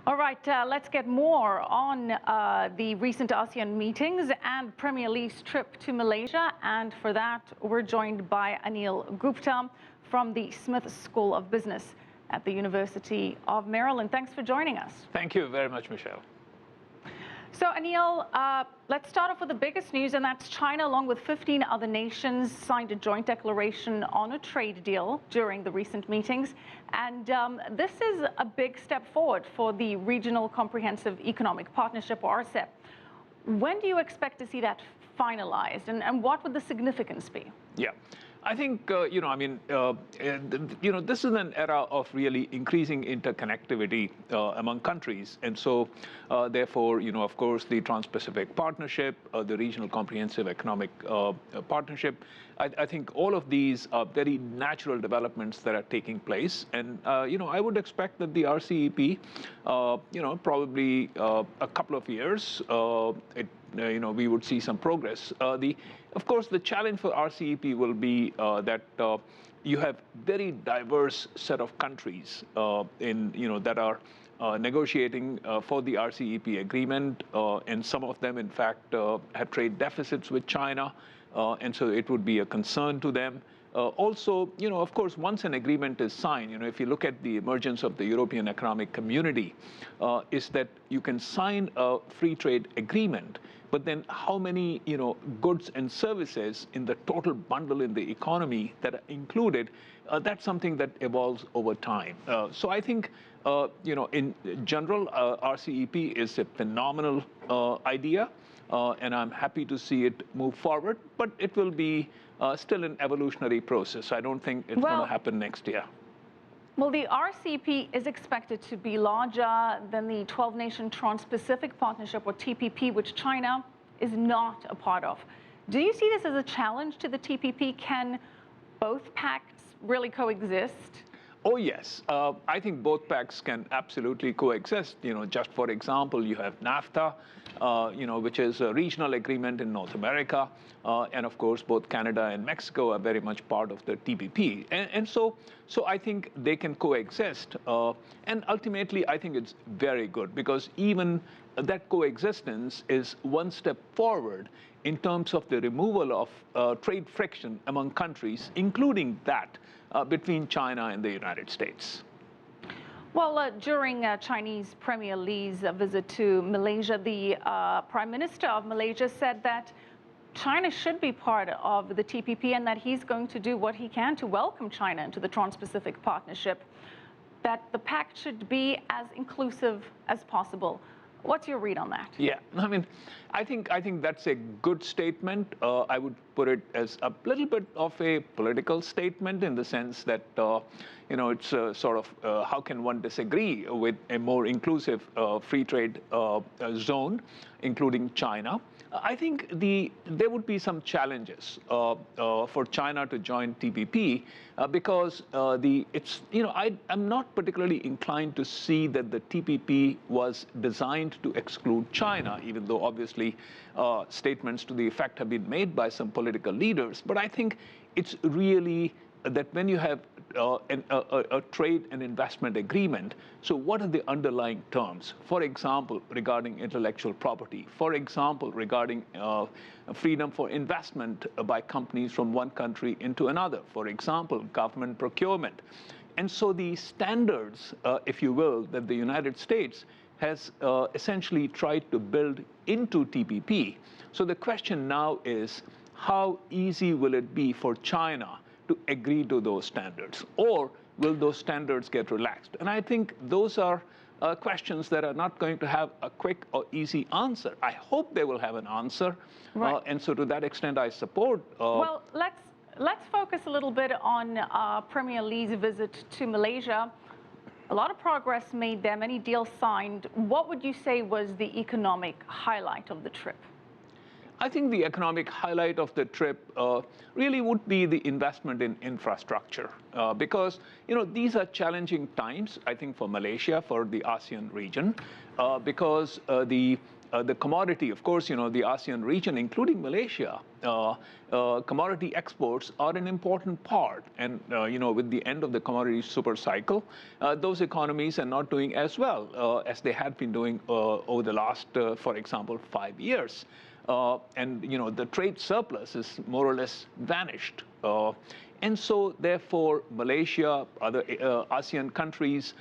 All right, let's get more on the recent ASEAN meetings and Premier Lee's trip to Malaysia. And for that, we're joined by Anil Gupta from the Smith School of Business at the University of Maryland. Thanks for joining us. Thank you very much, Michelle. So, Anil, let's start off with the biggest news, and that's China, along with 15 other nations, signed a joint declaration on a trade deal during the recent meetings. And this is a big step forward for the Regional Comprehensive Economic Partnership, or RCEP. When do you expect to see that finalized, and what would the significance be? Yeah. I think, this is an era of really increasing interconnectivity among countries. And so, therefore, of course, the Trans-Pacific Partnership, the Regional Comprehensive Economic Partnership, I think all of these are very natural developments that are taking place. And, I would expect that the RCEP, probably a couple of years, we would see some progress. Of course, the challenge for RCEP will be that you have very diverse set of countries that are negotiating for the RCEP agreement, and some of them, in fact, have trade deficits with China, and so it would be a concern to them. Also, of course, once an agreement is signed, if you look at the emergence of the European Economic Community, is that you can sign a free trade agreement, but then how many, goods and services in the total bundle in the economy that are included, that's something that evolves over time. So I think, in general, RCEP is a phenomenal idea, and I'm happy to see it move forward, but it will be still an evolutionary process. I don't think it's going to happen next year. Well, the RCEP is expected to be larger than the 12-nation Trans-Pacific Partnership, or TPP, which China is not a part of. Do you see this as a challenge to the TPP? Can both pacts really coexist? Oh, yes. I think both pacts can absolutely coexist. Just for example, you have NAFTA, which is a regional agreement in North America. And of course, both Canada and Mexico are very much part of the TPP. And so I think they can coexist. And ultimately, I think it's very good, because even that coexistence is one step forward in terms of the removal of trade friction among countries, including that between China and the United States. Well, during Chinese Premier Lee's visit to Malaysia, the Prime Minister of Malaysia said that China should be part of the TPP, and that he's going to do what he can to welcome China into the Trans-Pacific Partnership, that the pact should be as inclusive as possible. What's your read on that? Yeah, I think that's a good statement. I would put it as a little bit of a political statement, in the sense that, it's sort of how can one disagree with a more inclusive free trade zone, including China. I think there would be some challenges for China to join TPP, because I'm not particularly inclined to see that the TPP was designed to exclude China, even though obviously statements to the effect have been made by some political leaders. But I think it's really that when you have a trade and investment agreement, so what are the underlying terms? For example, regarding intellectual property. For example, regarding freedom for investment by companies from one country into another. For example, government procurement. And so the standards, if you will, that the United States has essentially tried to build into TPP. So the question now is, how easy will it be for China to agree to those standards, or will those standards get relaxed? And I think those are questions that are not going to have a quick or easy answer. I hope they will have an answer, right. And so to that extent, I support. Well, let's focus a little bit on Premier Lee's visit to Malaysia. A lot of progress made there, many deals signed. What would you say was the economic highlight of the trip? I think the economic highlight of the trip really would be the investment in infrastructure, because these are challenging times, I think, for Malaysia, for the ASEAN region, because the commodity, of course, the ASEAN region, including Malaysia, commodity exports are an important part. And, with the end of the commodity super cycle, those economies are not doing as well as they had been doing over the last, for example, 5 years. And the trade surplus is more or less vanished. And so, therefore, Malaysia, other ASEAN countries,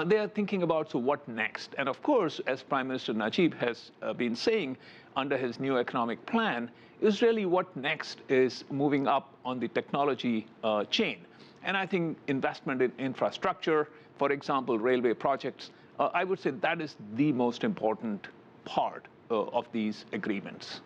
they are thinking about, so what next? And of course, as Prime Minister Najib has been saying under his new economic plan, is really what next is moving up on the technology chain. And I think investment in infrastructure, for example, railway projects, I would say that is the most important part of these agreements.